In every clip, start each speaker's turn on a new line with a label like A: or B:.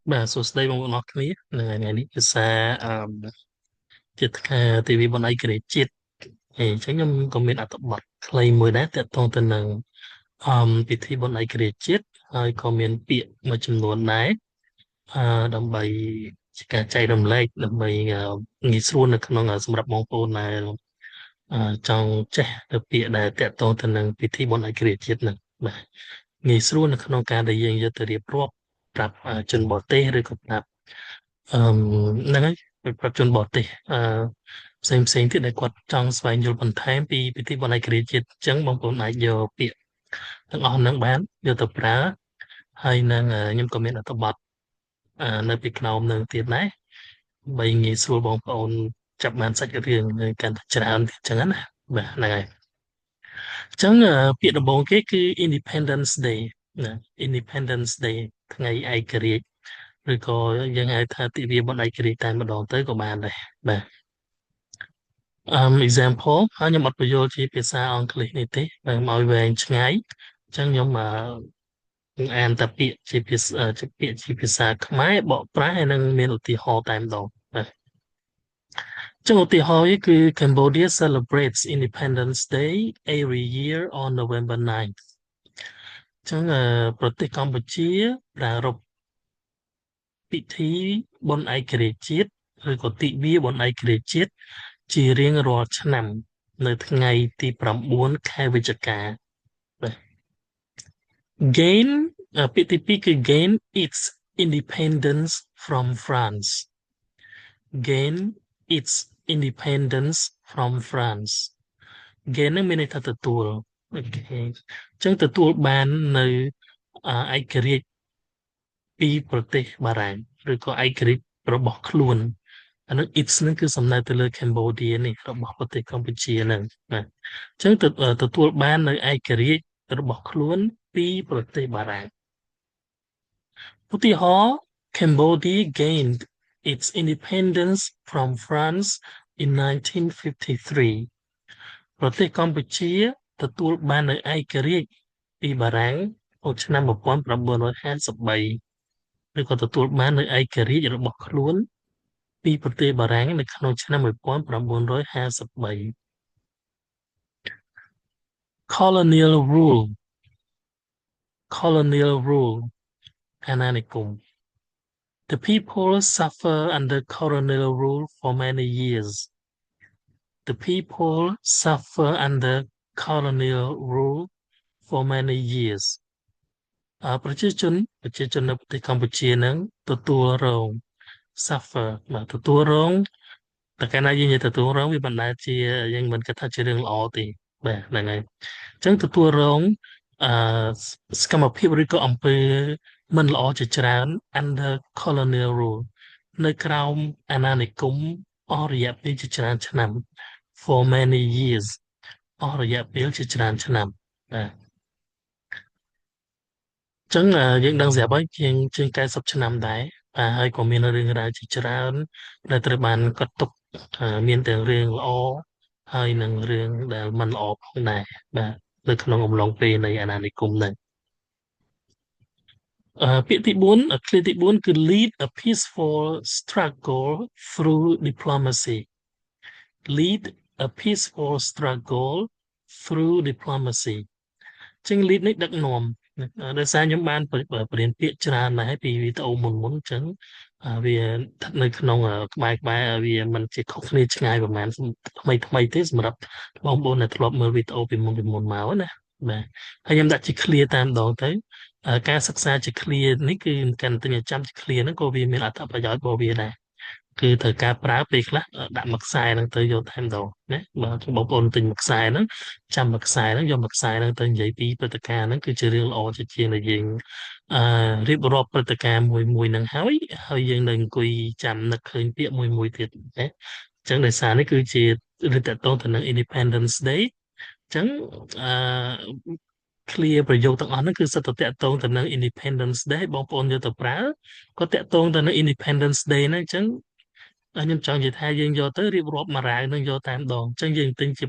A: បាទសួស្តីបងប្អូនអរគ្នានៅថ្ងៃនេះភាសាជាទិវាបណ្ដៃក្រេតជាតិអញ្ចឹងខ្ញុំក៏មានអត្ថបទខ្លីមួយដែរទាក់ទងទៅនឹងពិធីបណ្ដៃក្រេតជាតិហើយក៏មានពាក្យមួយចំនួនដែរដើម្បីជាការចែករំលែកដើម្បីងាយស្រួលនៅក្នុងសម្រាប់បងប្អូនដែលចង់ចេះទៅពាក្យដែលតាក់ទងទៅនឹងពិធីបុណ្យឯករាជ្យជាតិនឹងបាទងាយស្រួលនៅក្នុងការដែលយើងយកទៅរៀបរាប់ប្រាប់ជនបរទេសឬក៏ប្រាប់ហ្នឹងហើយប្រាប់ជនបរទេសផ្សេងទៀតដែលគាត់ចង់ស្វែងយល់បន្ថែមពីពិធីបុណ្យឯករាជ្យជាតិអញ្ចឹងបងប្អូនអាចយកពាក្យទាំងអស់ហ្នឹងបានយកទៅប្រើហើយនឹងខ្ញុំក៏មានអត្ថបទនៅពីខ្នងនឹងទៀតដែរដើម្បីងាយស្រួលបងប្អូនចាប់បានសាច់រឿងកាន់តែច្រើនទៀតអញ្ចឹងណាបាទហ្នឹងហើយអញ្ចឹងពាក្យដំបូងគេគឺ Independence Day ណា Independence Day ថ្ងៃឯករាជ្យឬក៏យើងហៅថាទិវាបុណ្យឯករាជ្យតែម្ដងទៅក៏បានដែរបាទexample ហើយខ្ញុំអត់បញ្យល់ជាភាសាអង់គ្លេសនេះទេបើមកវែងឆ្ងាយអញ្ចឹងខ្ញុំអានតែពាក្យជាភាសាខ្មែរបកប្រែហើយនឹងមានឧទាហរណ៍តែម្ដងបាទចឹងឧទាហរណ៍គឺ Cambodia celebrates Independence Day every year on November 9th ចឹងប្រទេសកម្ពុជាប្រារព្ធពិធីបុណ្យឯករាជ្យជាតិឬក៏ទិវាបុណ្យឯករាជ្យជាតិជារៀងរាល់ឆ្នាំនៅថ្ងៃទី9ខែវិច្ឆិកាបាទ gain ពាក្យទី2គឺ gain its independence from France gain its independence from France gain នឹងមានន័យថាទទួលអូខេអញ្ចឹងទទួលបាននៅឯករាជ្យពីប្រទេសបារាំងឬក៏ឯករាជ្យរបស់ខ្លួនអានឹង its នឹងគឺសំដៅទៅលើ Cambodia នេះរបស់ប្រទេសកម្ពុជាហ្នឹងបាទអញ្ចឹងទទួលបាននៅឯករាជ្យរបស់ខ្លួនពីប្រទេសបារាំងឧទាហរណ៍ Cambodia gained its independence from France in 1953ប្រទេសកម្ពុជាទទួលបាននៅឯករាជ្យពីបារាំងឆ្នាំ1953ឬក៏ទទួលបាននៅឯករាជ្យរបស់ខ្លួនពីប្រទេសបារាំងនៅក្នុងឆ្នាំ1953 colonial rule អាណានិគម the people suffer under colonial rule for many years the people suffer under colonial rule for many years ប្រជាជននៅប្រទេសកម្ពុជានឹងទទួលរង suffer បាទទទួលរងតែកាលណាយើងនិយាយទទួលរងវាមិនដែលជាយើងមិនគិតថាជារឿងល្អទេបាទហ្នឹងហើយអញ្ចឹងទទួលរងអឺសកម្មភាពឬក៏អំពើមិនល្អជាច្រើន under colonial rule នៅក្រោមអាណានិគមអស់រយៈពេលជាច្រើនឆ្នាំ for many years អស់រយៈពេលជាច្រើនឆ្នាំបាទអញ្ចឹងយើងដឹងស្រាប់ហើយជាង90ឆ្នាំដែរបាទហើយក៏មានរឿងរ៉ាវជាច្រើនដែលត្រូវបានកត់ទុកមានទាំងរឿងល្អហើយនឹងរឿងដែលមិនល្អផងដែរបាទនៅក្នុងអំឡុងពេលនៃអាណានិគមហ្នឹងពាក្យទី4ឃ្លាទី4គឺ lead a peaceful struggle through diplomacy lead a peaceful struggle through diplomacy ចឹង lead នេះដឹកនាំដោយសារខ្ញុំបានបរៀនពាក្យច្រើនដែរពីវីដេអូមុនអញ្ចឹងវាស្ថិតនៅក្នុងក្បែរវាមិនជាខុសគ្នាឆ្ងាយប្រហែលថ្មីទេសម្រាប់បងប្អូនដែលធ្លាប់មើលវីដេអូពីមុនមកណាបាទហើយខ្ញុំដាក់ជា clear តែម្ដងទៅការសិក្សាជា clear នេះគឺកាន់តែចាំជា clear ហ្នឹងក៏វាមានអត្ថប្រយោជន៍របស់វាដែរគឺត្រូវការប្រើពេលខ្លះដាក់មួយខ្សែហ្នឹងទៅយកតែម្ដងណាបើបងប្អូនទិញមួយខ្សែហ្នឹងចាំមួយខ្សែហ្នឹងយកមួយខ្សែហ្នឹងទៅនិយាយពីព្រឹត្តិការណ៍ហ្នឹងគឺជារឿងល្អជាងដែលយើងរៀបរាប់ព្រឹត្តិការណ៍មួយហ្នឹងហើយយើងនៅអង្គុយចាំនឹកឃើញពាក្យមួយទៀតណាអញ្ចឹងដោយសារនេះគឺជារឿងតកតងទៅនឹង Independence Day អញ្ចឹងអឺ clear ប្រយោគទាំងអស់ហ្នឹងគឺសិតតែតកតងទៅនឹង Independence Day បងប្អូនយកទៅប្រើក៏តកតងទៅនឹង Independence Day ហ្នឹងអញ្ចឹងខ្ញុំចង់និយាយថាយើងយកទៅរៀបរាប់មួយរ៉ាវនឹងយកតែម្ដងអញ្ចឹងយើងទិញជា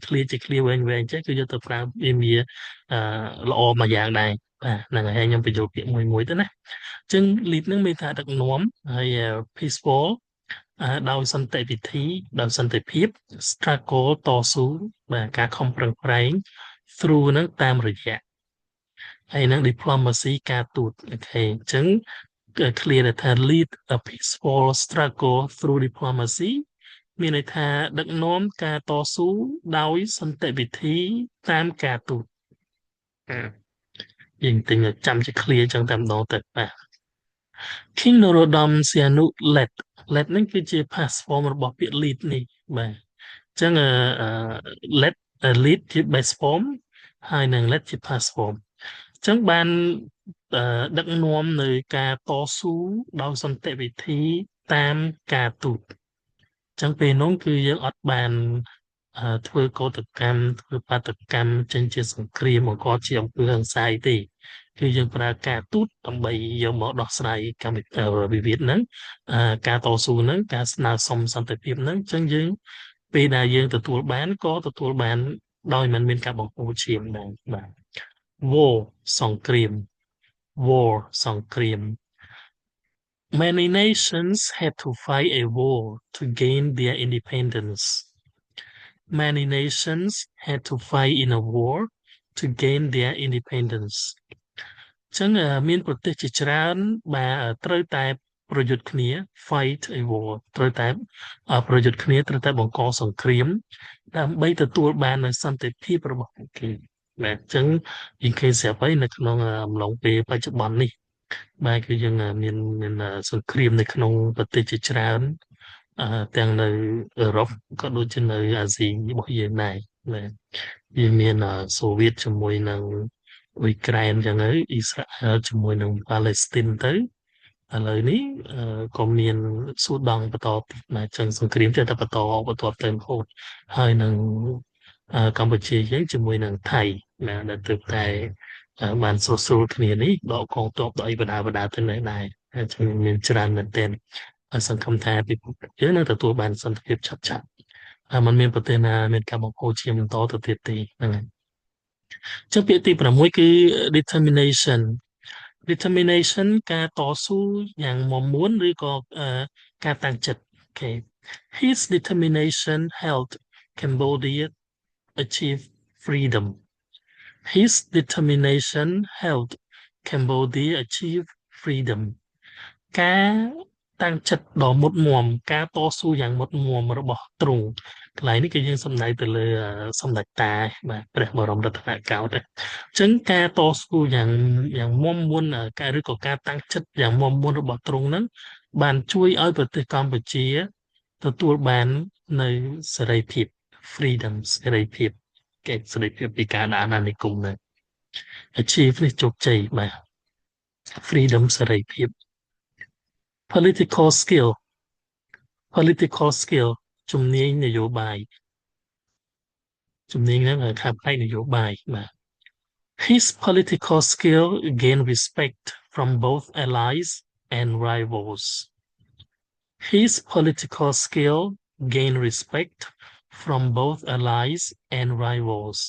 A: clear វែងចេះគឺយកទៅប្រើវាល្អមួយយ៉ាងដែរបាទហ្នឹងហើយខ្ញុំបញ្ចូលពាក្យមួយទៅណា ចឹង lead នឹងមានថាដឹកនាំហើយ peaceful ដោយសន្តិវិធីដោយសន្តិភាព struggle តស៊ូបាទការខំប្រឹងប្រែង through នឹងតាមរយៈហើយនឹង diplomacy ការទូតអូខេអញ្ចឹងclear ថា lead a peaceful struggle through diplomacy មានន័យថាដឹកនាំការតស៊ូដោយសន្តិវិធីតាមការទូតយើងទិញចាំជា clear ចឹងតែម្ដងទៅបាទ King Norodom Sihanouk led ហ្នឹងគឺជា past form របស់ពាក្យ lead នេះបាទអញ្ចឹងlet lead ជា base form ហើយនឹង let ជា past form អញ្ចឹងបានដឹកនាំនៅការតស៊ូដោយសន្តិវិធីតាមការទូតអញ្ចឹងពេលនោះគឺយើងអត់បានធ្វើកោតកម្មធ្វើបាតកម្មចេញជាសង្គ្រាមអង្គជាអំពើហិង្សាទេគឺយើងប្រើការទូតដើម្បីយកមកដោះស្រាយកម្មវិវាទហ្នឹងការតស៊ូហ្នឹងការស្នើសុំសន្តិភាពហ្នឹងអញ្ចឹងយើងពេលដែលយើងទទួលបានក៏ទទួលបានដោយមិនមានការបង្ហូរឈាមដែរបាទ war សង្គ្រាម war សង្គ្រាម Many nations had to fight a war to gain their independence. Many nations had to fight in a war to gain their independence. អញ្ចឹងមានប្រទេសជាច្រើនបាទត្រូវតែប្រយុទ្ធគ្នា fight a war ត្រូវតែប្រយុទ្ធគ្នាត្រូវតែបង្កសង្គ្រាមដើម្បីទទួលបាននូវសន្តិភាពរបស់ពួកគេបាទអញ្ចឹងយើងឃើញស្រាប់ហើយនៅក្នុងអំឡុងពេលបច្ចុប្បន្ននេះបាទគឺយើងមានសង្គ្រាមនៅក្នុងប្រទេសជាច្រើនទាំងនៅអឺរ៉ុបក៏ដូចជានៅអាស៊ីរបស់យើងដែរបាទវាមានសូវៀតជាមួយនឹងអ៊ុយក្រែនចឹងទៅអ៊ីស្រាអែលជាមួយនឹងប៉ាឡេស្ទីនទៅឥឡូវនេះក៏មានស៊ូដង់បន្តទៀតណាចឹងសង្គ្រាមចេះតែបន្តទៅរហូតហើយនឹងកម្ពុជាយើងជាមួយនឹងថៃណាដែលទើបតែបានស្រួលគ្នានេះដកកងទ័ពដកអីបដាទៅនៅដែរហើយចឹងមានច្រើនមែនទែនហើយសង្ឃឹមថាពិភពយើងនឹងទទួលបានសន្តិភាពឆាប់ហើយมันមានប្រទេសណាមានការបង្ហូរឈាមបន្តទៅទៀតទេហ្នឹងហើយចឹងពាក្យទី6គឺ determination determination ការតស៊ូយ៉ាងមាំមួនឬក៏ការតាំងចិត្តអូខេ his determination helped Cambodia achieve freedom his determination helped Cambodia achieve freedom ការតាំងចិត្តដ៏មុតមមការតស៊ូយ៉ាងមុតមមរបស់ទ្រង់កន្លែងនេះគឺយើងសំដៅទៅលើសម្ដេចតាបាទព្រះបរមរដ្ឋនកោដ្ឋអញ្ចឹងការតស៊ូយ៉ាងមុំមុនការឬក៏ការតាំងចិត្តយ៉ាងមុំមុនរបស់ទ្រង់ហ្នឹងបានជួយឲ្យប្រទេសកម្ពុជាទទួលបាននៅសេរីភាព freedom សេរីភាពគេសេរីភាពពីការដាក់អាណានិគមហ្នឹង achieve នេះជោគជ័យបាទ freedom សេរីភាព political skill ជំនាញនយោបាយជំនាញហ្នឹងខាងផ្នែកនយោបាយបាទ His political skill gained respect from both allies and rivals. His political skill gained respect from both allies and rivals.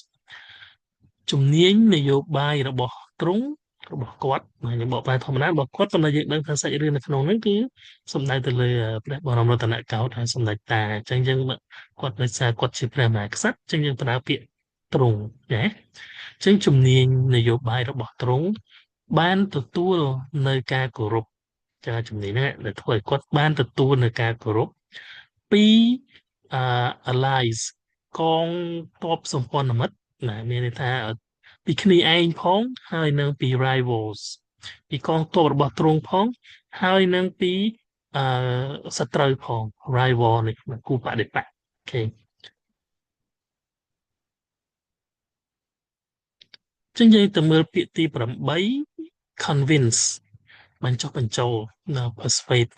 A: ជំនាញនយោបាយរបស់ទ្រង់របស់គាត់ខ្ញុំបកប្រែធម្មតារបស់គាត់ប៉ុន្តែយើងដឹងថាសាច់រឿងនៅក្នុងហ្នឹងគឺសំដៅទៅលើព្រះបរមរតនកោដ្ឋហើយសម្ដេចតាអញ្ចឹងយើងគាត់ដោយសារគាត់ជាព្រះមហាក្សត្រអញ្ចឹងយើងប្រើពាក្យទ្រង់ណាអញ្ចឹងជំនាញនយោបាយរបស់ទ្រង់បានទទួលនៅការគោរពចាជំនាញហ្នឹងដែលធ្វើឲ្យគាត់បានទទួលនៅការគោរពពីallies កងទ័ពសម្ព័ន្ធមិត្តណាមានន័យថាពីគ្នាឯងផងហើយនឹងពី rivals ពីកងទ័ពរបស់ទ្រង់ផងហើយនឹងពីសត្រូវផង rival នេះគូបដិបត្តិអូខេចឹងយើងទៅមើលពាក្យទី8 convince បញ្ចុះបញ្ចូល persuade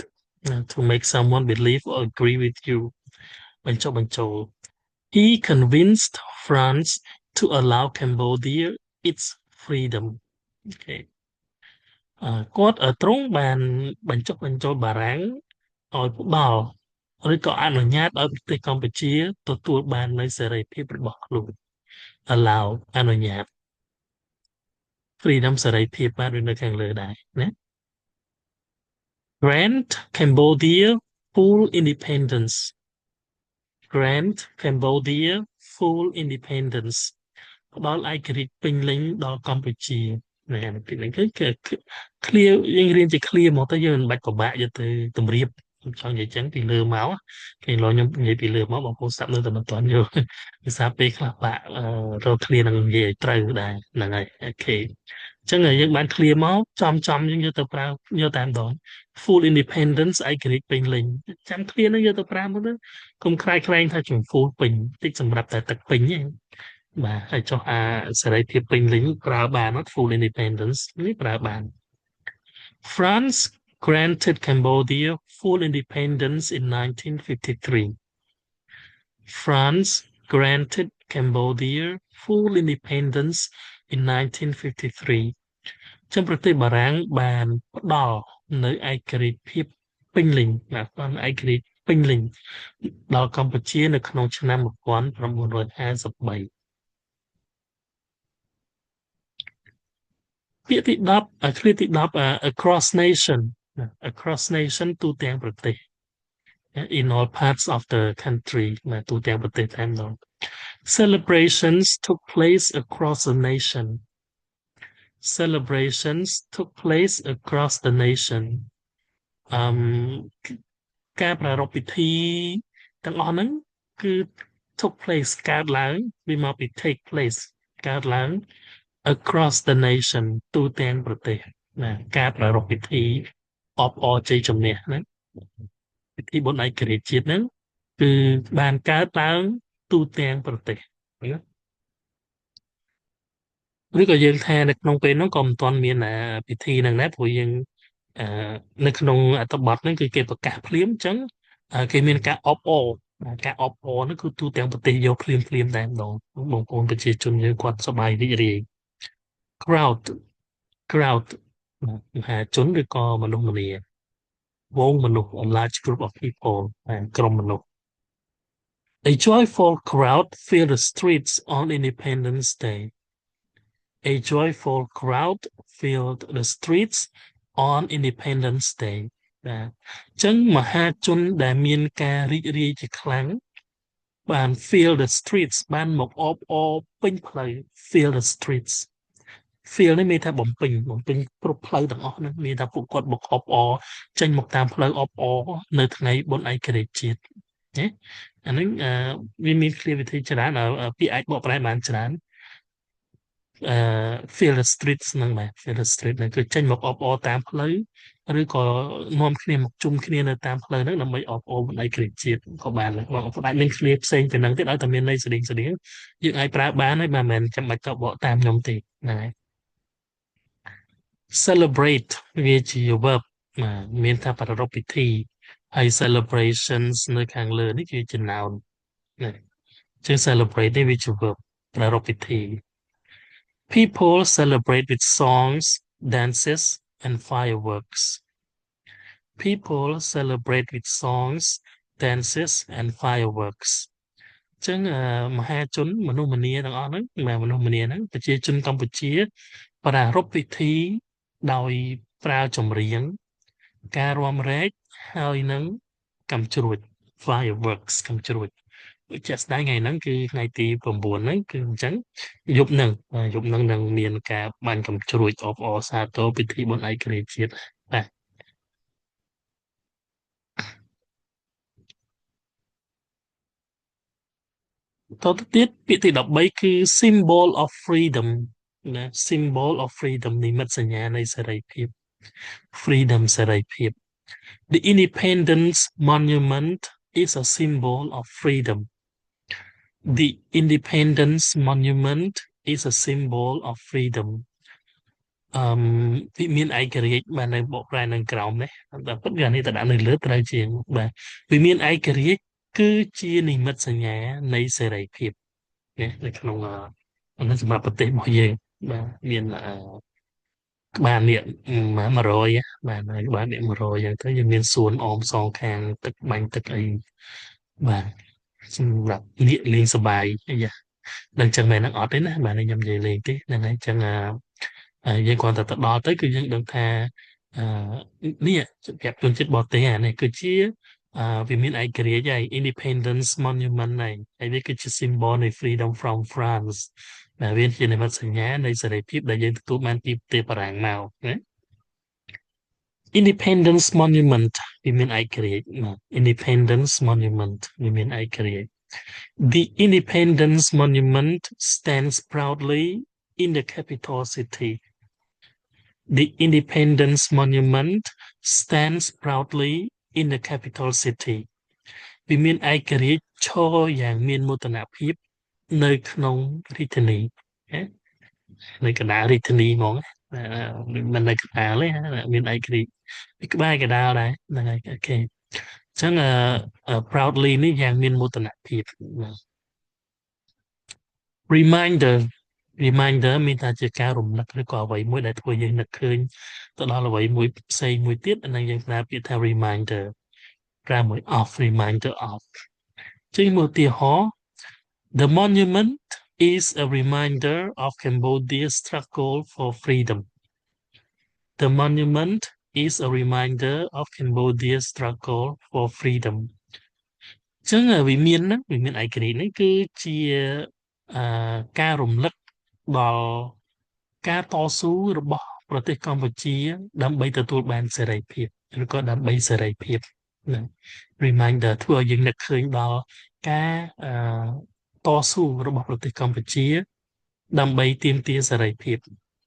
A: to make someone believe or agree with you បញ្ចុះបញ្ចូល He convinced France to allow Cambodia its freedom គាត់ទ្រង់បានបញ្ចុះបញ្ចូលបារាំងឲ្យផ្ដល់ឬក៏អនុញ្ញាតឲ្យប្រទេសកម្ពុជាទទួលបាននូវសេរីភាពរបស់ខ្លួន allow អនុញ្ញាត freedom សេរីភាពបានដូចនៅខាងលើដែរណា Grant Cambodia full independence. Grant Cambodia full independence ផ្ដល់ឯករាជ្យពេញលេញដល់កម្ពុជាណែពីនេះគឺឃ្លាយើងរៀនជាឃ្លាមកទៅយើងមិនបាច់ពិបាកយកទៅតម្រៀបខ្ញុំចង់និយាយចឹងពីលើមកគេឡខ្ញុំនិយាយពីលើមកបងប្អូនស្ដាប់នៅតែមិនទាន់យល់ភាសាពេលខ្លះបាក់រកឃ្លានឹងនិយាយឲ្យត្រូវដែរហ្នឹងហើយអូខេអញ្ចឹងយើងបានឃ្លាមកចំយើងយកទៅប្រើយកតែម្ដង full independence ឯករាជ្យពេញលេញចាំឃ្លាហ្នឹងយកទៅប្រើមកទៅកុំខ្លាចក្រែងថាជំ full ពេញតិចសម្រាប់តែទឹកពេញទេបាទហើយចុះសេរីភាពពេញលេញប្រើបានអត់ full independence នេះប្រើបាន France granted Cambodia full independence in 1953 France granted Cambodia full independence in 1953ចឹងប្រទេសបារាំងបានផ្ដល់នៅឯករាជ្យភាពពេញលេញណាផ្ដល់ឯករាជ្យពេញលេញដល់កម្ពុជានៅក្នុងឆ្នាំ1953ពាក្យទី10ឃ្លាទី10 across nation across nation ទូទាំងប្រទេស in all parts of the country ទូទាំងប្រទេសតែម្ដង celebrations took place across the nation celebrations took place across the nation ការប្រារព្ធពិធីទាំងអស់ហ្នឹងគឺ took place កើតឡើងវាមកពី take place កើតឡើងacross the nation ទូទាំងប្រទេសណាការប្រារព្ធពិធីអបអរជ័យជំនះហ្នឹងពិធីបុណ្យឯករាជ្យជាតិហ្នឹងគឺបានកើតឡើងទូទាំងប្រទេសឬក៏យើងថានៅក្នុងពេលហ្នឹងក៏មិនទាន់មានពិធីហ្នឹងដែរព្រោះយើងនៅក្នុងអត្ថបទហ្នឹងគឺគេប្រកាសភ្លាមអញ្ចឹងគេមានការអបអរការអបអរហ្នឹងគឺទូទាំងប្រទេសយកភ្លាមតែម្ដងបងប្អូនប្រជាជនយើងគាត់សប្បាយរីករាយ crowd មហាជនឬក៏មនុស្សម្នាវងមនុស្ស a large group of people ក្រុមមនុស្ស A joyful crowd filled the streets on Independence Day A joyful crowd filled the streets on Independence Day បាទអញ្ចឹងមហាជនដែលមានការរីករាយជាខ្លាំងបាន fill the streets បានមកអបអរពេញផ្លូវ fill the streets feel នេះមានថាបំពេញគ្រប់ផ្លូវទាំងអស់ហ្នឹងមានថាពួកគាត់មកអបអរចេញមកតាមផ្លូវអបអរនៅថ្ងៃបុណ្យឯករាជ្យជាតិណាអាហ្នឹងវាមានឃ្លាវិធីច្រើនពាក្យអាចបកប្រែបានច្រើនfeel the streets ហ្នឹងបាទ feel the street ហ្នឹងគឺចេញមកអបអរតាមផ្លូវឬក៏នាំគ្នាមកជុំគ្នានៅតាមផ្លូវហ្នឹងដើម្បីអបអរបុណ្យឯករាជ្យជាតិក៏បានដែរបងប្អូនអាចមានឃ្លាផ្សេងពីហ្នឹងទៀតឲ្យតែមានន័យស្តៀងយើងអាចប្រើបានហើយមិនមែនចាំបាច់ទៅបកតាមខ្ញុំទេហ្នឹងហើយ celebrate វាជា verb មានថាប្រារព្ធពិធីហើយ celebrations នៅខាងលើនេះគឺជា noun ណាចឹង celebrate នេះវាជា verb ប្រារព្ធពិធី people celebrate with songs dances and fireworks people celebrate with songs dances and fireworks ចឹងមហាជនមនុស្សម្នាទាំងអស់ហ្នឹងមនុស្សម្នាហ្នឹងប្រជាជនកម្ពុជាប្រារព្ធពិធីដោយប្រើចម្រៀងការរាំរែកហើយនឹងកាំជ្រួច fireworks កាំជ្រួចជាក់ស្ដែងថ្ងៃហ្នឹងគឺថ្ងៃទី9ហ្នឹងគឺអញ្ចឹងយប់ហ្នឹងនឹងមានការបាញ់កាំជ្រួចអបអរសាទរពិធីបុណ្យឯករាជ្យជាតិបាទតទៅទៀតពាក្យទី13គឺ symbol of freedom ណា symbol of freedom និមិត្តសញ្ញានៃសេរីភាព freedom សេរីភាព The Independence Monument is a symbol of freedom The Independence Monument is a symbol of freedom វាមានឯករាជ្យបាននៅបកប្រែនៅក្រោមនេះតែពិតវានេះទៅដាក់នៅលើត្រូវជាងបាទវាមានឯករាជ្យគឺជានិមិត្តសញ្ញានៃសេរីភាពនៅក្នុងអាសម្រាប់ប្រទេសរបស់យើងបាទមានក្បាលនាគ100បាទក្បាលនាគ100យ៉ាងទៅយើងមានសួនអមសងខាងទឹកបាញ់ទឹកអីបាទសម្រាប់នាគលេងសប្បាយយ៉ាដឹងចឹងមែនហ្នឹងអត់ទេណាបាទខ្ញុំនិយាយលេងទេហ្នឹងហើយចឹងយើងគ្រាន់តែទៅដល់ទៅគឺយើងដឹងថា នេះប្រាប់ជនជាតិបរទេសអានេះគឺជាវាមានឯករាជ្យហើយ Independence Monument ហើយវាគឺជា symbol នៃ Freedom from France ដែលវាជានិមិត្តសញ្ញានៃសេរីភាពដែលយើងទទួលបានពីប្រទេសបារាំងមកណា Independence Monument វាមានឯករាជ្យ Independence Monument វាមានឯករាជ្យ The Independence Monument stands proudly in the capital city. The Independence Monument stands proudly in the capital city. វាមានឯករាជ្យឈរយ៉ាងមានមោទនភាពនៅក្នុងរាជធានីនៅកណ្ដាលរាជធានីហ្មងមិននៅកណ្ដាលទេមានឯករាជ្យពីក្បែរកណ្ដាលដែរហ្នឹងហើយអូខេអញ្ចឹងproudly នេះយ៉ាងមានមោទនភាព reminder មានថាជាការរំលឹកឬក៏អ្វីមួយដែលធ្វើយើងនឹកឃើញទៅដល់អ្វីមួយផ្សេងមួយទៀតអានឹងយើងប្រើពាក្យថា reminder ប្រើមួយ of reminder of ជាមួយឧទាហរណ៍ The monument is a reminder of Cambodia's struggle for freedom. The monument is a reminder of Cambodia's struggle for freedom. អញ្ចឹងវាមានឯករាជ្យនេះគឺជាការរំលឹកដល់ការតស៊ូរបស់ប្រទេសកម្ពុជាដើម្បីទទួលបានសេរីភាពឬក៏ដើម្បីសេរីភាពណា reminder ធ្វើឲ្យយើងនឹកឃើញដល់ការតស៊ូរបស់ប្រទេសកម្ពុជាដើម្បីទាមទារសេរីភាព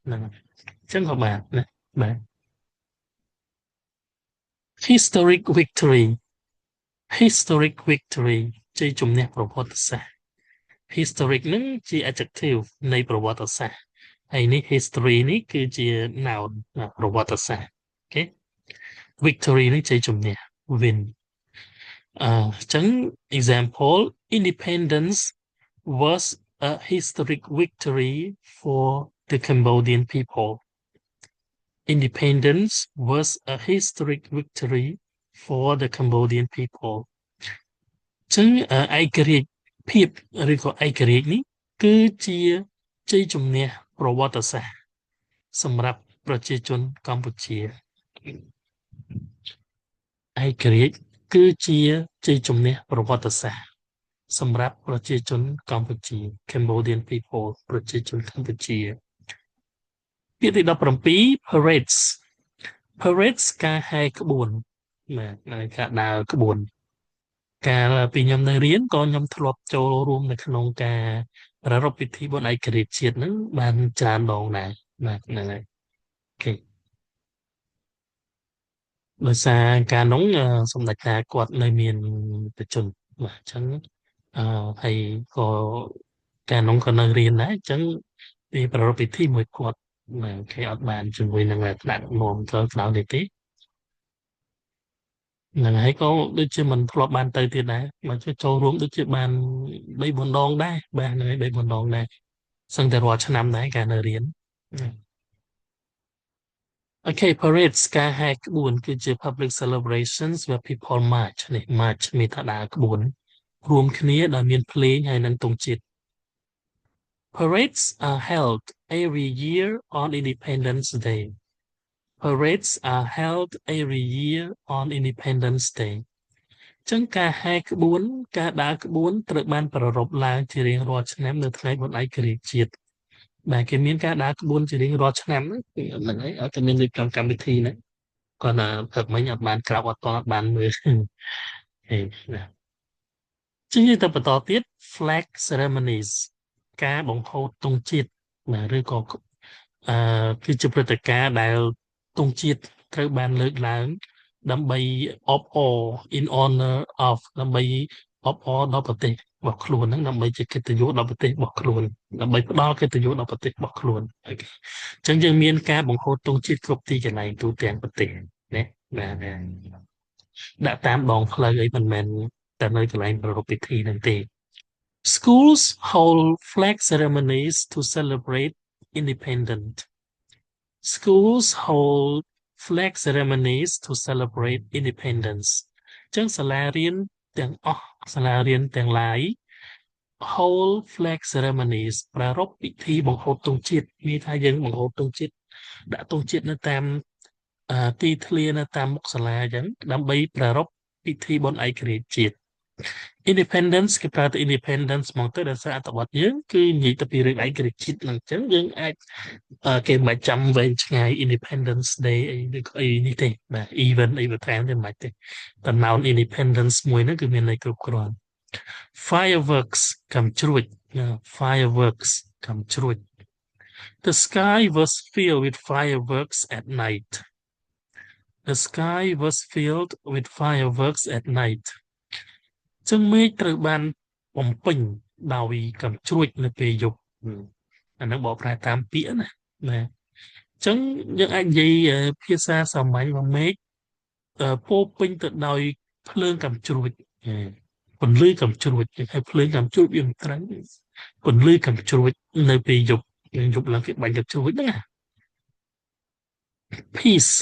A: ហ្នឹងអញ្ចឹងក៏បានណាបាទ historic victory ជ័យជំនះប្រវត្តិសាស្ត្រ historic ហ្នឹងជា adjective នៃប្រវត្តិសាស្ត្រហើយនេះ history នេះគឺជា noun ប្រវត្តិសាស្ត្រអូខេ victory នេះជ័យជំនះ win អញ្ចឹង example independence was a historic victory for the Cambodian people. Independence was a historic victory for the Cambodian people. អញ្ចឹងឯករាជ្យភាពឬក៏ឯករាជ្យនេះគឺជាជ័យជំនះប្រវត្តិសាស្ត្រសម្រាប់ប្រជាជនកម្ពុជាឯករាជ្យគឺជាជ័យជំនះប្រវត្តិសាស្ត្រសម្រាប់ប្រជាជនកម្ពុជា Cambodian people ប្រជាជនកម្ពុជាពាក្យទី17 parades ការហែក្បួនបាទការដើរក្បួនកាលពីខ្ញុំនៅរៀនក៏ខ្ញុំធ្លាប់ចូលរួមនៅក្នុងការប្រារព្ធពិធីបុណ្យឯករាជ្យជាតិហ្នឹងបានច្រើនដងដែរបាទហ្នឹងហើយអូខេដោយសារការនោះសម្ដេចតាគាត់នៅមានប្រជជនបាទអញ្ចឹងហើយក៏ការនោះក៏នៅរៀនដែរអញ្ចឹងពីប្រារព្ធពិធីមួយគាត់បាទគេអត់បានជាមួយនឹងថ្នាក់ដឹកនាំទៅក្រៅនេះទេហ្នឹងហើយក៏ដូចជាមិនធ្លាប់បានទៅទៀតដែរមកចូលរួមដូចជាបាន3-4ដងដែរបាទហ្នឹងហើយ3-4ដងដែរសឹងតែរាល់ឆ្នាំដែរការនៅរៀនអូខេ parades ការហែក្បួនគឺជា public celebrations where people march នេះ march មានថាដើរក្បួនរួមគ្នាដោយមានភ្លេងហើយនិងទង់ជាតិ Parades are held every year on Independence Day. Parades are held every year on Independence Day. ចឹងការហែក្បួនការដើរក្បួនត្រូវបានប្រារព្ធឡើងជារៀងរាល់ឆ្នាំនៅថ្ងៃបុណ្យឯករាជ្យជាតិបាទគេមានការដើរក្បួនជារៀងរាល់ឆ្នាំហ្នឹងហើយអត់តែមានរៀបចំកម្មវិធីណាគាត់ព្រឹកមិញអត់បានក្រោកអត់ទាន់អត់បានមើលហេណាជាទៅបន្តទៀត flag ceremonies ការបង្ហូតទង់ជាតិបាទឬក៏គឺជាព្រឹត្តិការណ៍ដែលទង់ជាតិត្រូវបានលើកឡើងដើម្បីអបអរ in honor of ដើម្បីអបអរដល់ប្រទេសរបស់ខ្លួនហ្នឹងដើម្បីជាកិត្តិយសដល់ប្រទេសរបស់ខ្លួនដើម្បីផ្ដល់កិត្តិយសដល់ប្រទេសរបស់ខ្លួនអូខេអញ្ចឹងយើងមានការបង្ហូតទង់ជាតិគ្រប់ទីកន្លែងទូទាំងប្រទេសណាបាទដាក់តាមដងផ្លូវអីមិនមែនតែនៅកន្លែងប្រពៃពិធីហ្នឹងទេ Schools hold flag ceremonies to celebrate independence. Schools hold flag ceremonies to celebrate independence. ចឹងសាលារៀនទាំងអស់សាលារៀនទាំងឡាយ hold flag ceremonies ប្រារព្ធពិធីបង្ហូតទង់ជាតិមានថាយើងបង្ហូតទង់ជាតិដាក់ទង់ជាតិនៅតាម ទីធ្លានៅតាមមុខសាលាអញ្ចឹងដើម្បីប្រារព្ធពិធីបុណ្យឯករាជ្យជាតិ Independence គេប្រើទៅ Independence ហ្មងទៅដោយសារអត្ថបទយើងគឺនិយាយទៅពីរឿងឯករាជ្យជាតិហ្នឹងអញ្ចឹងយើងអាចគេមិនចាំវែងឆ្ងាយ Independence Day អីឬក៏អីនេះទេបាទ event អីបន្ថែមទេមិនបាច់ទេតែ noun Independence មួយហ្នឹងគឺមានន័យគ្រប់គ្រាន់ Fireworks កាំជ្រួច Fireworks កាំជ្រួច The sky was filled with fireworks at night. The sky was filled with fireworks at night. ចឹងមេឃត្រូវបានបំពេញដោយកាំជ្រួចនៅពេលយប់អាហ្នឹងបកប្រែតាមពាក្យណាណាចឹងយើងអាចនិយាយភាសាសាមញ្ញមកមេឃពោពេញទៅដោយភ្លើងកាំជ្រួចពន្លឺកាំជ្រួចយើងហៅភ្លើងកាំជ្រួចវាមិនត្រូវពន្លឺកាំជ្រួចនៅពេលយប់យើងយប់ឡើងគេបាញ់កាំជ្រួចហ្នឹងណា peace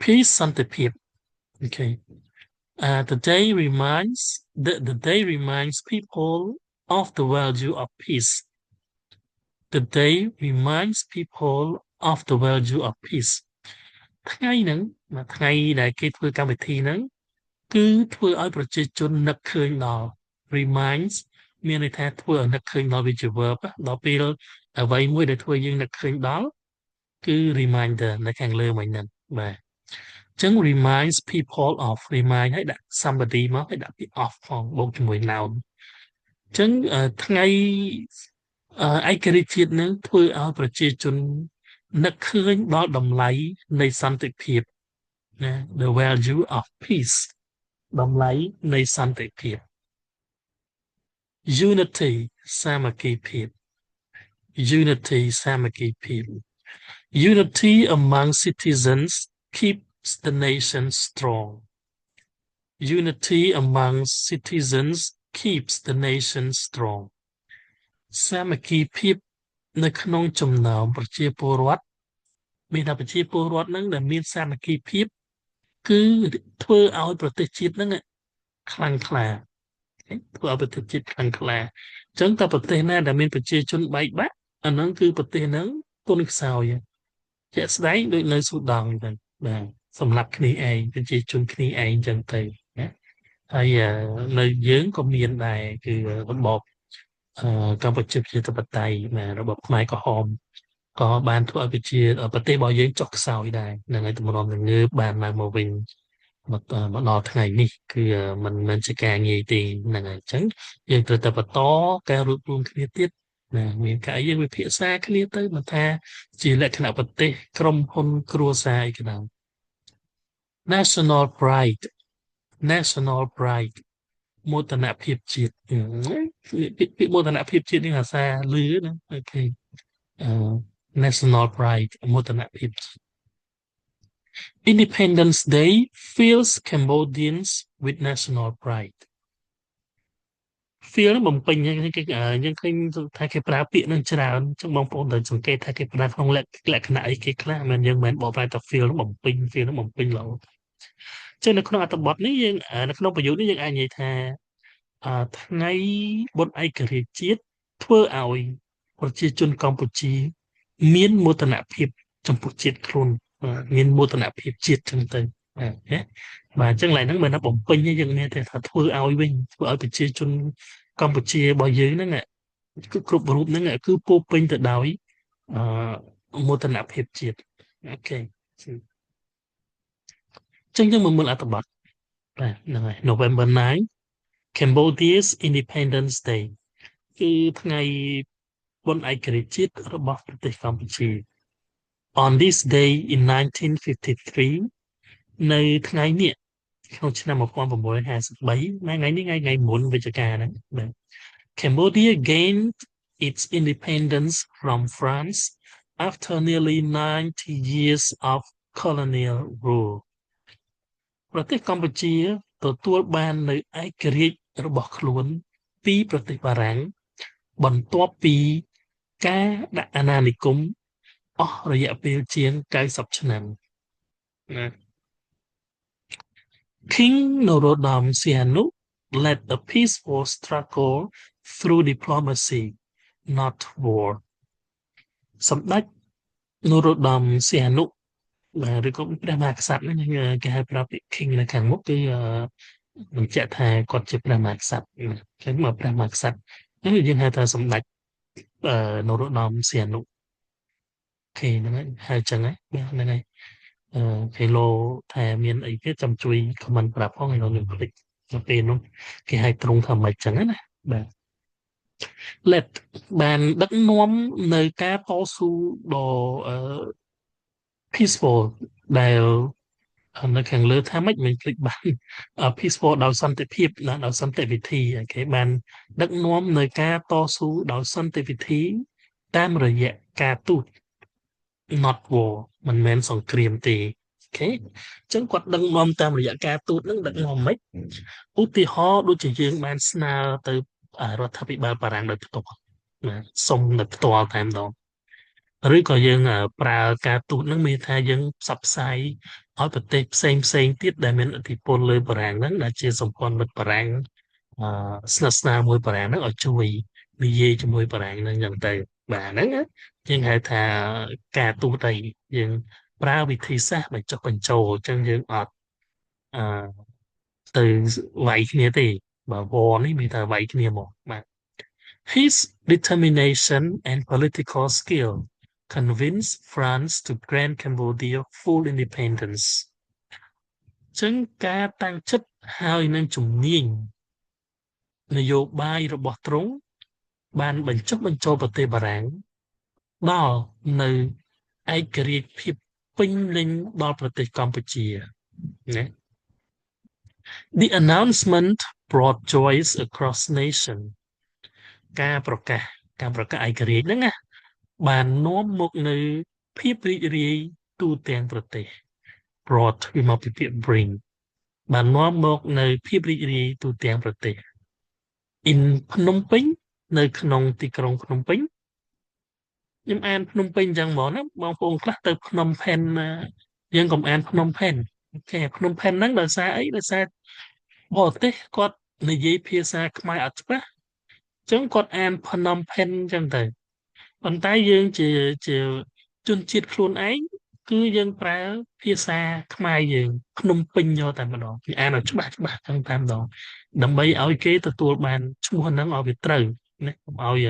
A: peace សន្តិភាព okay the day reminds people of the value of peace. The day reminds people of the value of peace. ថ្ងៃហ្នឹងមួយថ្ងៃដែលគេធ្វើកម្មវិធីហ្នឹងគឺធ្វើឲ្យប្រជាជននឹកឃើញដល់ reminds មានន័យថាធ្វើឲ្យនឹកឃើញដល់វាជា verb ដល់ពេលអ្វីមួយដែលធ្វើយើងនឹកឃើញដល់គឺ reminder នៅខាងលើមិញហ្នឹងបាទចឹង reminds people of remind ឲ្យដាក់ somebody មកឲ្យដាក់ពី of ផងបូកជាមួយ noun ចឹងថ្ងៃឯករាជ្យជាតិនឹងធ្វើឲ្យប្រជាជននឹកឃើញដល់តម្លៃនៃសន្តិភាពណា the value of peace តម្លៃនៃសន្តិភាព unity សាមគ្គីភាព unity សាមគ្គីភាព unity among citizens keeps the nation strong. Unity among citizens keeps the nation strong. សាមគ្គីភាពនៅក្នុងចំណោមប្រជាពលរដ្ឋមានថាប្រជាពលរដ្ឋហ្នឹងដែលមានសាមគ្គីភាពគឺធ្វើឲ្យប្រទេសជាតិហ្នឹងខ្លាំងក្លាធ្វើឲ្យប្រទេសជាតិខ្លាំងក្លាអញ្ចឹងតើប្រទេសណាដែលមានប្រជាជនបែកបាក់អាហ្នឹងគឺប្រទេសហ្នឹងទុនខ្សោយជាក់ស្ដែងដូចនៅស៊ូដង់អញ្ចឹងបាទសម្រាប់គ្នាឯងប្រជាជនគ្នាឯងអញ្ចឹងទៅណាហើយនៅយើងក៏មានដែរគឺរបបកម្ពុជាប្រជាធិបតេយ្យរបបខ្មែរក្រហមក៏បានធ្វើឲ្យប្រទេសរបស់យើងចុះខ្សោយដែរនឹងឲ្យតម្រាំនឹងងើបបានមកវិញមកដល់ថ្ងៃនេះគឺมันមិនជាការងាយទេហ្នឹងហើយអញ្ចឹងយើងត្រូវតែបន្តការរួបរวมគ្នាទៀតណាមានការយើងវិភាសាគ្នាទៅមិនថាជាលក្ខណៈប្រទេសក្រុមហ៊ុនគ្រួសារអីក៏ដោយ national pride មោទនភាពជាតិពាក្យមោទនភាពជាតិនេះភាសាលឺណាអូខេnational pride មោទនភាពជាតិ Independence Day fills Cambodians with national pride feel បំពេញយើងឃើញថាគេប្រើពាក្យនឹងច្រើនអញ្ចឹងបងប្អូនត្រូវសង្កេតថាគេប្រើក្នុងលក្ខណៈអីគេខ្លះមិនយើងមិនបកប្រែតែ feel បំពេញ feel បំពេញល្អចឹងនៅក្នុងអត្ថបទនេះយើងនៅក្នុងប្រយោគនេះយើងអាចនិយាយថាថ្ងៃបុណ្យឯករាជ្យជាតិធ្វើឲ្យប្រជាជនកម្ពុជាមានមោទនភាពចំពោះជាតិខ្លួនមានមោទនភាពជាតិចឹងទៅបាទអញ្ចឹងឡើយហ្នឹងមិនថាបំពេញទេយើងមានតែថាធ្វើឲ្យវិញធ្វើឲ្យប្រជាជនកម្ពុជារបស់យើងហ្នឹងគឺគ្រប់រូបហ្នឹងគឺពោពេញទៅដោយមោទនភាពជាតិអូខេចឹងយើងមើលអត្ថបទបាទហ្នឹងហើយ November 9 Cambodia's Independence Day គឺថ្ងៃបុណ្យឯករាជ្យជាតិរបស់ប្រទេសកម្ពុជា On this day in 1953 នៅថ្ងៃនេះក្នុងឆ្នាំ1953ថ្ងៃនេះថ្ងៃមុនវិច្ឆិកាហ្នឹងបាទ Cambodia gained its independence from France after nearly 90 years of colonial rule ប្រទេសកម្ពុជាទទួលបាននៅឯករាជ្យរបស់ខ្លួនពីប្រទេសបារាំងបន្ទាប់ពីការដាក់អាណានិគមអស់រយៈពេលជាង90ឆ្នាំណា King Norodom Sihanouk led a peaceful struggle through diplomacy not war សម្ដេច Norodom Sihanouk mà rồi cũng ra mạc sẵn nhưng cái hai bị king là càng mốc cái mình chạy thà còn chụp ra mạc sẵn cái mà ra mạc sẵn nếu như hai ta sống đạch nấu độ nòm xiên nụ thì nó hai chân ấy này này cái lô thà miền ấy cái chăm chui comment gặp có ngày nào được click nó tên luôn cái hai trung thầm mạch trắng ấy này bạn lệch bàn đất nóm nơi cá to su đồ peaceful ដែលនៅខាងលើថាម៉េចmình click បានpeaceful ដោយសន្តិភាពណាដោយសន្តិវិធីគេបានដឹកនាំនៅការតស៊ូដោយសន្តិវិធីតាមរយៈការទូត not war មិនមែនសង្គ្រាមទេអូខេអញ្ចឹងគាត់ដឹកនាំតាមរយៈការទូតនឹងដឹកនាំម៉េចឧទាហរណ៍ដូចជាយើងបានស្នើទៅរដ្ឋាភិបាលបារាំងដោយផ្ទាល់ណាសុំនៅផ្ទាល់តែម្ដងឬក៏យើងប្រើការទូតនឹងមានថាយើងផ្សព្វផ្សាយឲ្យប្រទេសផ្សេងផ្សេងទៀតដែលមានឥទ្ធិពលលើបារាំងហ្នឹងដែលជាសម្ព័ន្ធមិត្តបារាំងស្និទ្ធស្នាលមួយបារាំងហ្នឹងឲ្យជួយនិយាយជាមួយបារាំងហ្នឹងចឹងទៅបាទហ្នឹងណាយើងហៅថាការទូតអីយើងប្រើវិធីសាស្ត្របញ្ចុះបញ្ចូលអញ្ចឹងយើងអត់អឺទៅវាយគ្នាទេបើវនេះមានតែវាយគ្នាមកបាទ His determination and political skill convinced France to grant Cambodia full independence ចឹងការតាំងចិត្តហើយនឹងជំនាញនយោបាយរបស់ទ្រង់បានបញ្ចុះបញ្ចូលប្រទេសបារាំងដល់នៅឯករាជ្យភាពពេញលេញដល់ប្រទេសកម្ពុជាណា The announcement brought joys across nation ការប្រកាសឯករាជ្យហ្នឹងណាបាននាំមកនៅភាពរីករាយទូទាំងប្រទេស brought វាមកពីពាក្យ bring បាននាំមកនៅភាពរីករាយទូទាំងប្រទេស in ភ្នំពេញនៅក្នុងទីក្រុងភ្នំពេញខ្ញុំអានភ្នំពេញអញ្ចឹងហ្មងណាបងប្អូនខ្លះទៅភ្នំផេនយើងកុំអានភ្នំផេនអូខេភ្នំផេនហ្នឹងដោយសារអីដោយសារបរទេសគាត់និយាយភាសាខ្មែរអត់ច្បាស់អញ្ចឹងគាត់អានភ្នំផេនអញ្ចឹងទៅប៉ុន្តែយើងជាជនជាតិខ្លួនឯងគឺយើងប្រើភាសាខ្មែរយើងភ្នំពេញយកតែម្ដងគឺអានឲ្យច្បាស់ចឹងតែម្ដងដើម្បីឲ្យគេទទួលបានឈ្មោះហ្នឹងឲ្យវាត្រូវណាកុំឲ្យ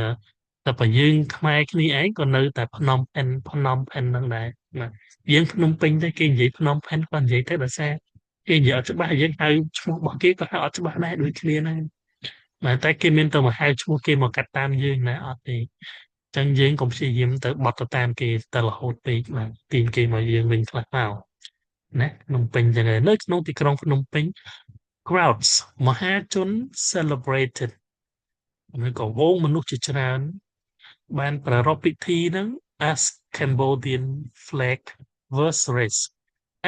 A: តែបើយើងខ្មែរគ្នាឯងក៏នៅតែភ្នំផេនហ្នឹងដែរណាយើងភ្នំពេញតែគេនិយាយភ្នំផេនគាត់និយាយទៅដោយសារគេនិយាយអត់ច្បាស់យើងហៅឈ្មោះរបស់គេក៏ហៅអត់ច្បាស់ដែរដូចគ្នាហ្នឹងតែគេមានទៅមកហៅឈ្មោះគេមកកាត់តាមយើងណាអត់ទេចឹងយើងកុំព្យាយាមទៅបត់ទៅតាមគេទៅរហូតពេកបាទទាញគេមកយើងវិញខ្លះមកណាភ្នំពេញចឹងហើយនៅក្នុងទីក្រុងភ្នំពេញ crowds មហាជន celebrated ឬក៏វងមនុស្សជាច្រើនបានប្រារព្ធពិធីហ្នឹង as Cambodian flag was raised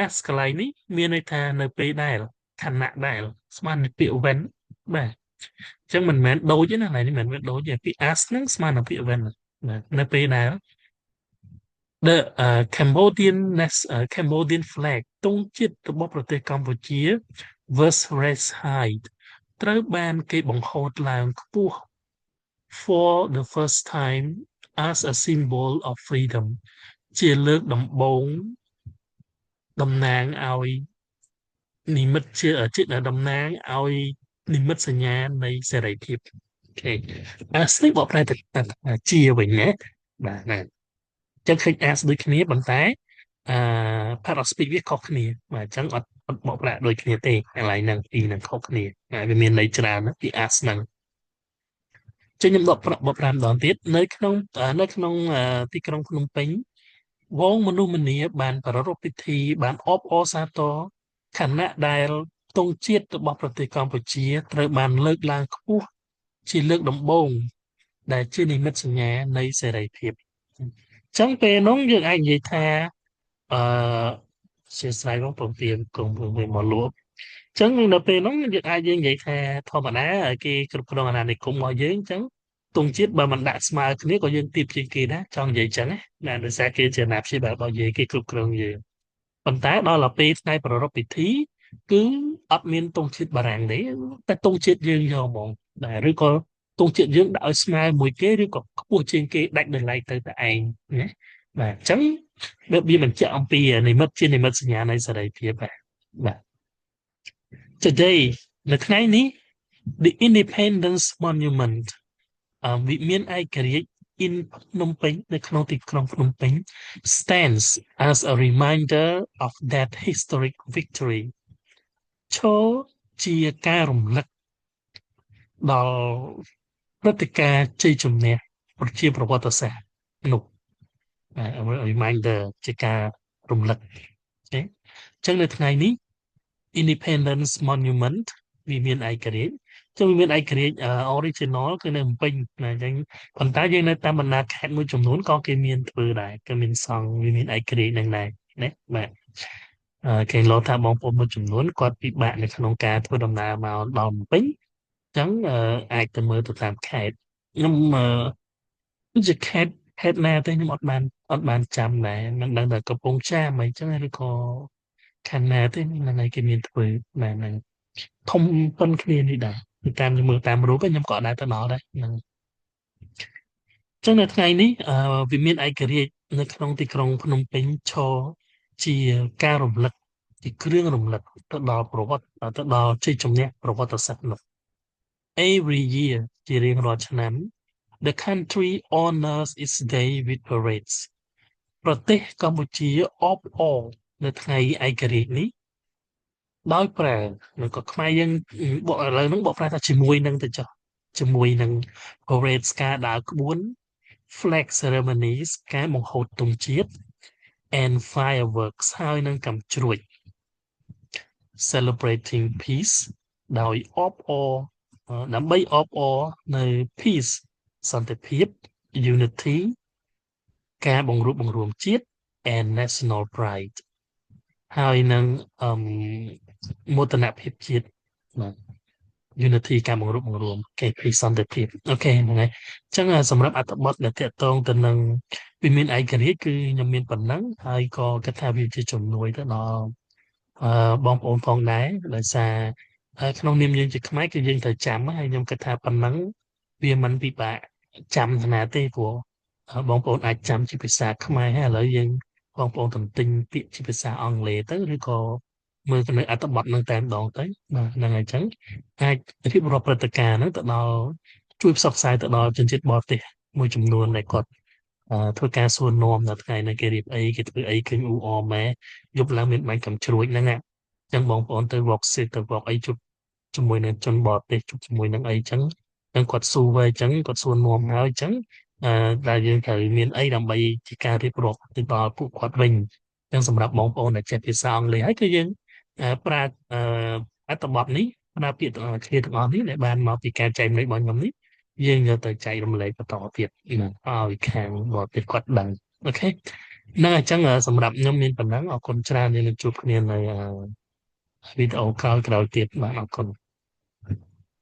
A: as កន្លែងនេះមានន័យថានៅពេលដែលខណៈដែលស្មើនឹងពាក្យ when បាទអញ្ចឹងមិនមែនដូចទេណានេះមិនមែនដូចទេពាក្យ as ហ្នឹងស្មើនឹងពាក្យ when នៅពេលដែល the Cambodian flag ទង់ជាតិរបស់ប្រទេសកម្ពុជា was raised high ត្រូវបានគេបង្ហូតឡើងខ្ពស់ for the first time as a symbol of freedom ជាលើកដំបូងតំណាងឲ្យនិមិត្តជាតំណាងឲ្យនិមិត្តសញ្ញានៃសេរីភាពអូខេស្នេះបកប្រែទៅជាវិញណាបាទណាចឹងឃើញ as ដូចគ្នាប៉ុន្តែpart of speech វាខុសគ្នាបាទអញ្ចឹងអត់បកប្រែដូចគ្នាទេកន្លែងហ្នឹងពីរហ្នឹងខុសគ្នាវាមានន័យច្រើនណាពី as ហ្នឹងចឹងខ្ញុំបកប្រែម្ដងទៀតនៅក្នុងទីក្រុងភ្នំពេញវងមនុស្សម្នាបានប្រារព្ធពិធីបានអបអរសាទរខណៈដែលទង់ជាតិរបស់ប្រទេសកម្ពុជាត្រូវបានលើកឡើងខ្ពស់ជាលើកដំបូងដែលជានិមិត្តសញ្ញានៃសេរីភាពអញ្ចឹងពេលនោះយើងអាចនិយាយថាអឺជាស្រ័យបងប្អូនទៀមកុំមកលួបអញ្ចឹងនៅពេលនោះយើងអាចនិយាយថាធម្មតាគេគ្រប់គ្រងអាណានិគមរបស់យើងអញ្ចឹងទង់ជាតិបើមិនដាក់ស្មើគ្នាក៏យើងទីបជាងគេដែរចង់និយាយអញ្ចឹងណាដោយសារគេជាអាណាព្យាបាលរបស់យើងគេគ្រប់គ្រងយើងប៉ុន្តែដល់ពេលថ្ងៃប្រារព្ធពិធីគឺអត់មានទង់ជាតិបារាំងទេតែទង់ជាតិយើងយកហ្មងដែរឬក៏ទង់ជាតិយើងដាក់ឲ្យស្មើមួយគេឬក៏ខ្ពស់ជាងគេដាច់ដោយឡែកទៅតែឯងណាបាទអញ្ចឹង វាបញ្ជាក់អំពីនិមិត្តជានិមិត្តសញ្ញានៃសេរីភាពបាទ today នៅថ្ងៃនេះ the Independence Monument វិមានឯករាជ្យ in ភ្នំពេញនៅក្នុងទីក្រុងភ្នំពេញ stands as a reminder of that historic victory ឈរជាការរំលឹកដល់ព្រឹត្តិការណ៍ជ័យជំនះប្រជាប្រវត្តិសាស្ត្រនោះ reminder ជាការរំលឹកទេអញ្ចឹងនៅថ្ងៃនេះ Independence Monument វាមានឯករាជ្យចឹងវាមានឯករាជ្យoriginal គឺនៅភ្នំពេញណាអញ្ចឹងប៉ុន្តែយើងនៅតាមបណ្ដាខេត្តមួយចំនួនក៏គេមានធ្វើដែរក៏មានសង់វាមានឯករាជ្យនឹងដែរណាបាទគេលោថាបងប្អូនមួយចំនួនគាត់ពិបាកនៅក្នុងការធ្វើដំណើរមកដល់ភ្នំពេញអញ្ចឹងអាចទៅមើលទៅតាមខេត្តខ្ញុំគឺជាខេត្តណាទេខ្ញុំអត់បានចាំដែរមិនដឹងថាកំពង់ចាមអីចឹងឬក៏ខណ្ឌណាទេហ្នឹងហើយគេមានធ្វើបាទហ្នឹងធំប៉ុនគ្នានេះដែរតាមខ្ញុំមើលតាមរូបខ្ញុំក៏អត់ដែរទៅដល់ដែរហ្នឹងអញ្ចឹងនៅថ្ងៃនេះវាមានឯករាជ្យនៅក្នុងទីក្រុងភ្នំពេញឈរជាការរំលឹកជាគ្រឿងរំលឹកទៅដល់ប្រវត្តិទៅដល់ជ័យជំនះប្រវត្តិសាស្ត្រនោះ every year ជារៀងរាល់ឆ្នាំ the country honors its day with parades ប្រទេសកម្ពុជាអបអរនៅថ្ងៃឯករាជ្យនេះដោយប្រើឬក៏ខ្មែរយើងបកឥឡូវហ្នឹងបកប្រែថាជាមួយនឹងទៅចុះជាមួយនឹង parades ការដើរក្បួន flag ceremonies ការបង្ហូតទង់ជាតិ and fireworks ហើយនឹងកាំជ្រួច celebrating peace ដោយអបអរដើម្បីអបអរនៅ peace សន្តិភាព unity ការបង្រួបបង្រួមជាតិ and national pride ហើយនឹងមោទនភាពជាតិបាទ unity ការបង្រួបបង្រួមគេពីសន្តិភាពអូខេហ្នឹងហើយអញ្ចឹងសម្រាប់អត្ថបទដែលតកតងទៅនឹងវិមានឯករាជ្យគឺខ្ញុំមានប៉ុណ្ណឹងហើយក៏គិតថាវាជាជំនួយទៅដល់បងប្អូនផងដែរដោយសារក្នុងនាមយើងជាខ្មែរគឺយើងត្រូវចាំហើយខ្ញុំគិតថាប៉ុណ្ណឹងវាមិនពិបាកចាំណាទេព្រោះបងប្អូនអាចចាំជាភាសាខ្មែរហើយឥឡូវយើងបងប្អូនទន្ទិញពាក្យជាភាសាអង់គ្លេសទៅឬក៏មើលទៅនៅអត្ថបទនឹងតែម្ដងទៅបាទហ្នឹងហើយអញ្ចឹងអាចរៀបរាប់ព្រឹត្តិការណ៍ហ្នឹងទៅដល់ជួយផ្សព្វផ្សាយទៅដល់ជនជាតិបរទេសមួយចំនួនដែលគាត់ធ្វើការសួរនាំនៅថ្ងៃនេះគេរៀបអីគេធ្វើអីឃើញអ៊ូអរម៉ែយប់ឡើងមានបាញ់កំជ្រួចហ្នឹងអញ្ចឹងបងប្អូនទៅ walk sit ទៅ walk អីជប់ជាមួយនឹងជនបរទេសជប់ជាមួយនឹងអីអញ្ចឹងគាត់សួរវិញអញ្ចឹងគាត់សួរនាំហើយអញ្ចឹងដែលយើងត្រូវមានអីដើម្បីជាការរៀបរាប់ទៅដល់ពួកគាត់វិញអញ្ចឹងសម្រាប់បងប្អូនដែលចេះភាសាអង់គ្លេសហើយគឺយើងប្រើអត្ថបទនេះប្រើពាក្យទាំងអស់គ្នាទាំងអស់នេះដែលបានមកពីការចែកម្លែករបស់ខ្ញុំនេះយើងយកទៅចែករំលែកបន្តទៀតឲ្យខាងបរទេសគាត់ដឹងអូខេហ្នឹងអញ្ចឹងសម្រាប់ខ្ញុំមានប៉ុណ្ណឹងអរគុណច្រើនយើងនឹងជួបគ្នានៅវីដេអូក្រោយៗទៀតបាទអរគុណ